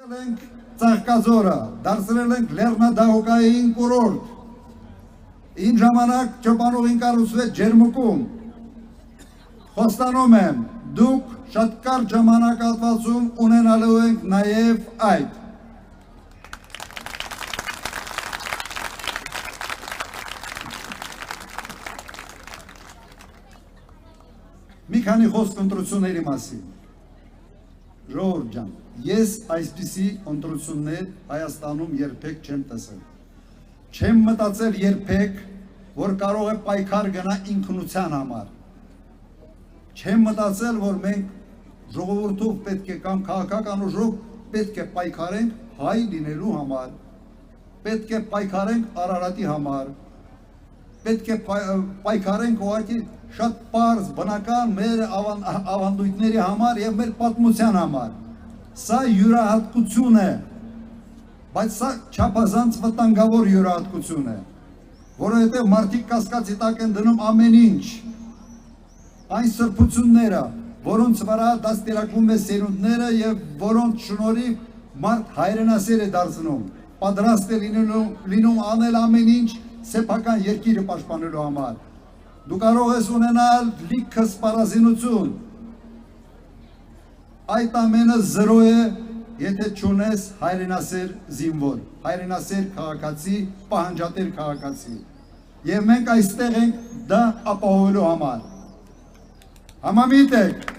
Ծաղկաձորը դարձրել ենք լեռնադահուկային կուրորտ, ինչ ժամանակ Չոպանովին կառուցվեց Ջերմուկում, խոստանում եմ, դուք շատ կարճ ժամանակահատվածում ունենալու ենք նաև այդ։ Մի քանի խոսք ընտրությունների մասին։ Ժողովուրդ ջան, ես այսպիսի ընտրություններ Հայաստանում երբեք չեմ տեսել։ Չեմ մտածել երբեք, որ կարող է պայքար գնա ինքնության համար։ Չեմ մտածել, որ մենք ժողովրդով պետք է կամ քաղաքական ուժով պետք է պայքարենք հայ լինելու համար, պետք է պայքարենք Արարատի համար, պետք է պայքարենք ուղղակի շատ պարզ, բնական մեր ավանդույթների համար և մեր պատմության համար։ Սա յուրահատկություն է, բայց սա չափազանց վտանգավոր յուրահատկություն է, որովհետև մարդիկ կասկածի տակ են դնում ամեն ինչ, այն սրբությունները, որոնց վրա դաստիարակվում է սերունդները և որոնց շնորհիվ մարդ հայրենասեր է դարձնում, պատրաստ է լինում անել ամեն ինչ սեփական երկիրը պաշտպանելու համար։ Դու կարող ես ունենալ լիքը սպառազինություն, այդ ամենը զրո է, եթե չունես հայրենասեր զինվոր, հայրենասեր քաղաքացի, պահանջատեր քաղաքացի։ Եվ մենք այստեղ ենք դա ապահովելու համար։ Համամիտ եք։